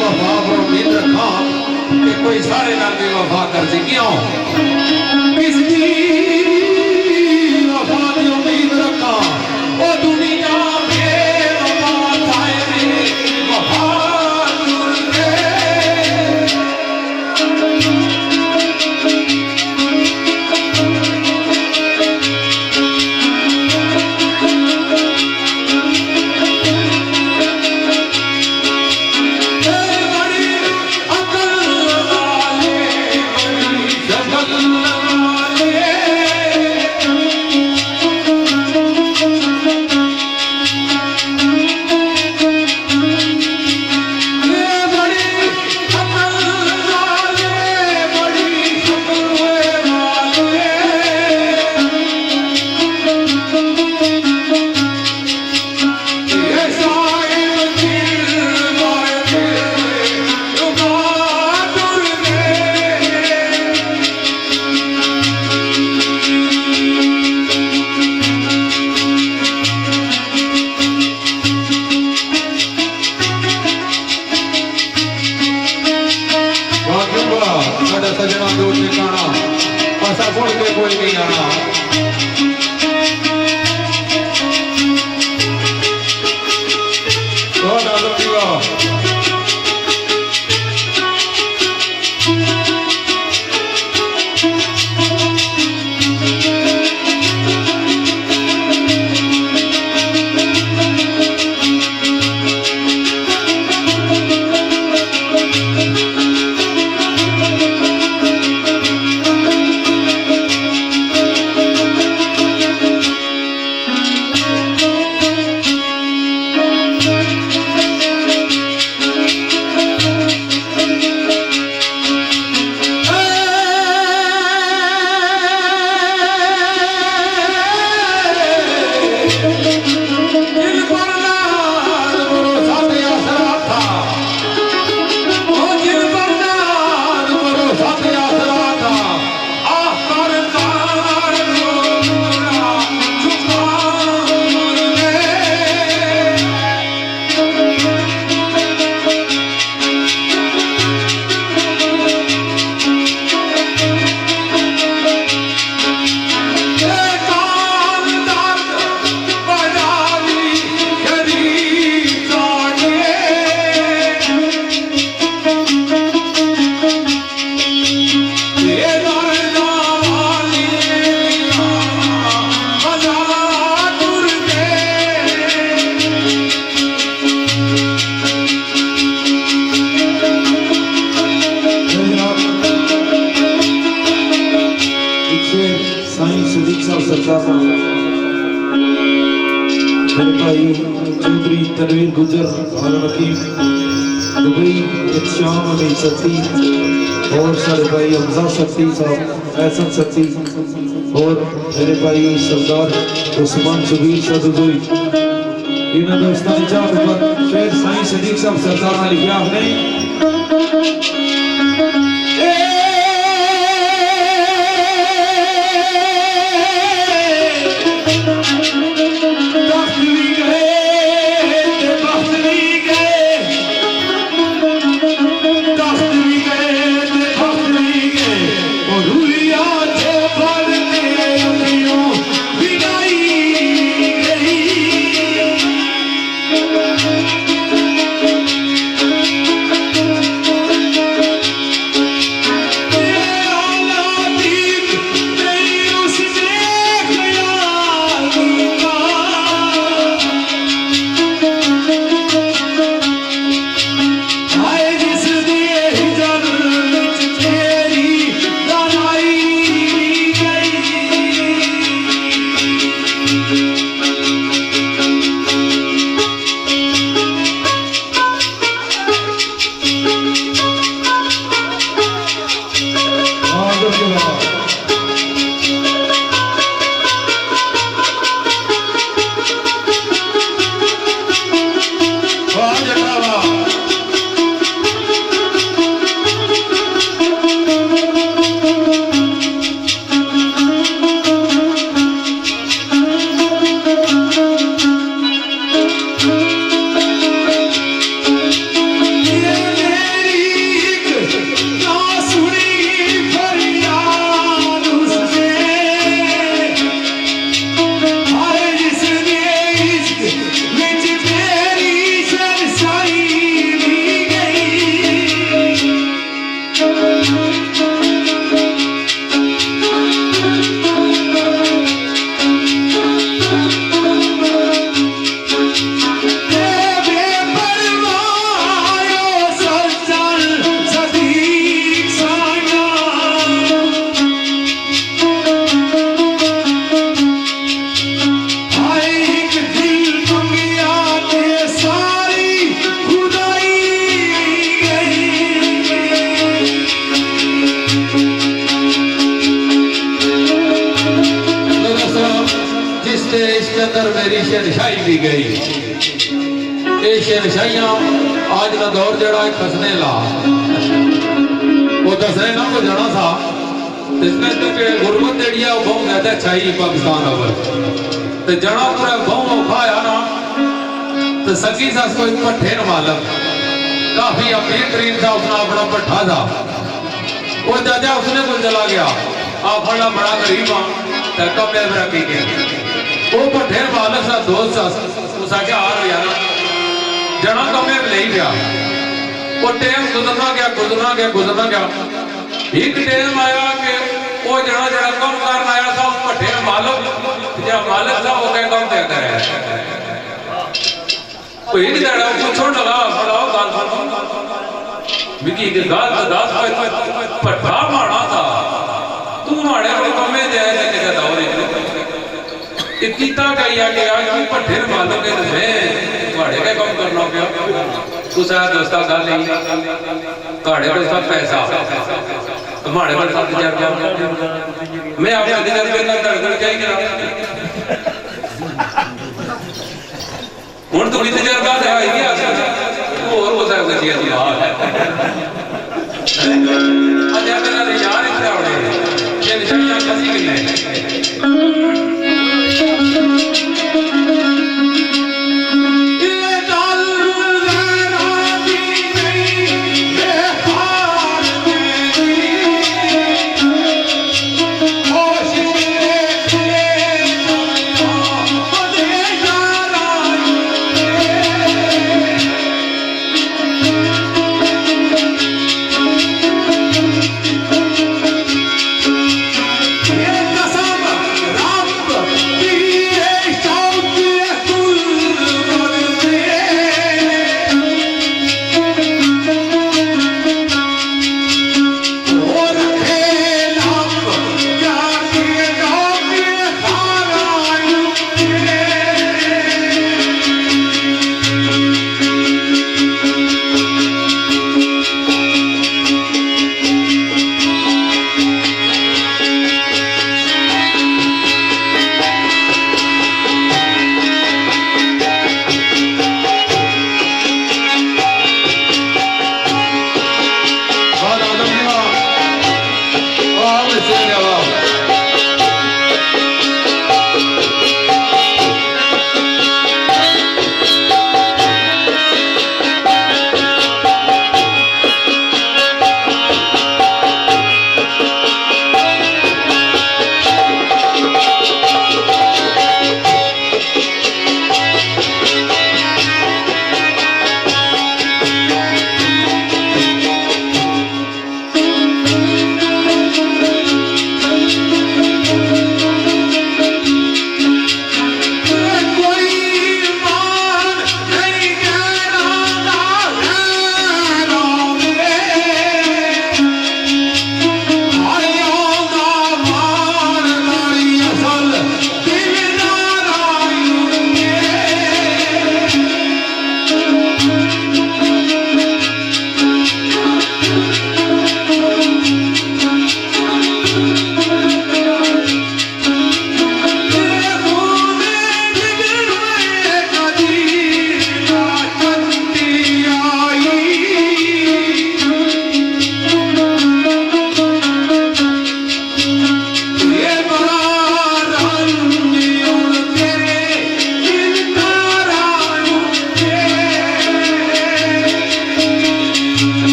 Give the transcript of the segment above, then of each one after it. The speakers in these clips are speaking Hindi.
वफा पर उम्मीद रखा कि कोई सारे नाल भी वफा कर सी क्यों किसकी वफा की उम्मीद रखा ओ दुनिया सजना दो ठिकाना ऐसा छोड़ के कोई नहीं आना भाई चौधरी तनवीर गुजर और वकील दुबई शाम अमीर सत्ती और सारे भाई हमजा सत्ती साहब एहसन सत्ती और मेरे भाई सरदार उस्मान शबीर शाह दुबई इन दोस्तों ने चाह पर शेर साईं सदीक साहब सरदार ने लिखा नहीं तेरी शहनशाही भी गई। ये शहनशाहियां आज का दौर जड़ा खसने ला वो दसने ना को जाना था इसमें तो गुरबत जड़ी है वो बहुत ज्यादा छाई पाकिस्तान अवर तो जड़ा पूरा बहुत खाया ना तो सकी सा कोई पट्ठे न मालक काफी अमीर तरीन था उसने अपना पट्ठा था वो चाचा उसने को चला गया आप बड़ा बड़ा गरीब हाँ कम मेरा की गया वो पट्ठे मालक सा दोस्त सा उसका क्या हार यार जना कमे ले गया वो टाइम गुजरना गया एक टाइम आया कि वो जना जना कम करना आया था उस पट्ठे मालक या मालक था वो क्या कम तय करे कोई नहीं दड़ा पूछो लगा फड़ाओ गाल विकी के गाल का दास पट्ठा मारा था तू मारे को कमे दे के दौरे इतना कहिया कि आज भी पट्ठे मालक के मैं ਤੁਹਾਡੇ का काम करना पिया कुछ है दोस्ता गल नहीं ਤੁਹਾਡੇ ਕੋਲ सब पैसा तुम्हारे पर 7000 रुपया मैं आपके 7000 रुपये ना धड़कन क्या ही करा हुन तो 20,000 रुपया है ही आ और हो सकता है जी बात है आज मेरा यार इतना होने ये निशानियां कैसी किन्ने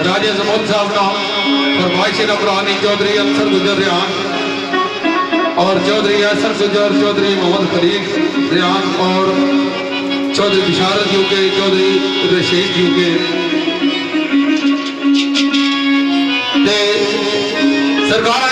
राजे जमोद साहब नाम फरमाइशी नबरानी चौधरी अनसर गुजर रियान और चौधरी असर गुजर, चौधरी मोहम्मद खलील रियान और चौधरी बिशारत यूके, चौधरी रशीद यूके सरकार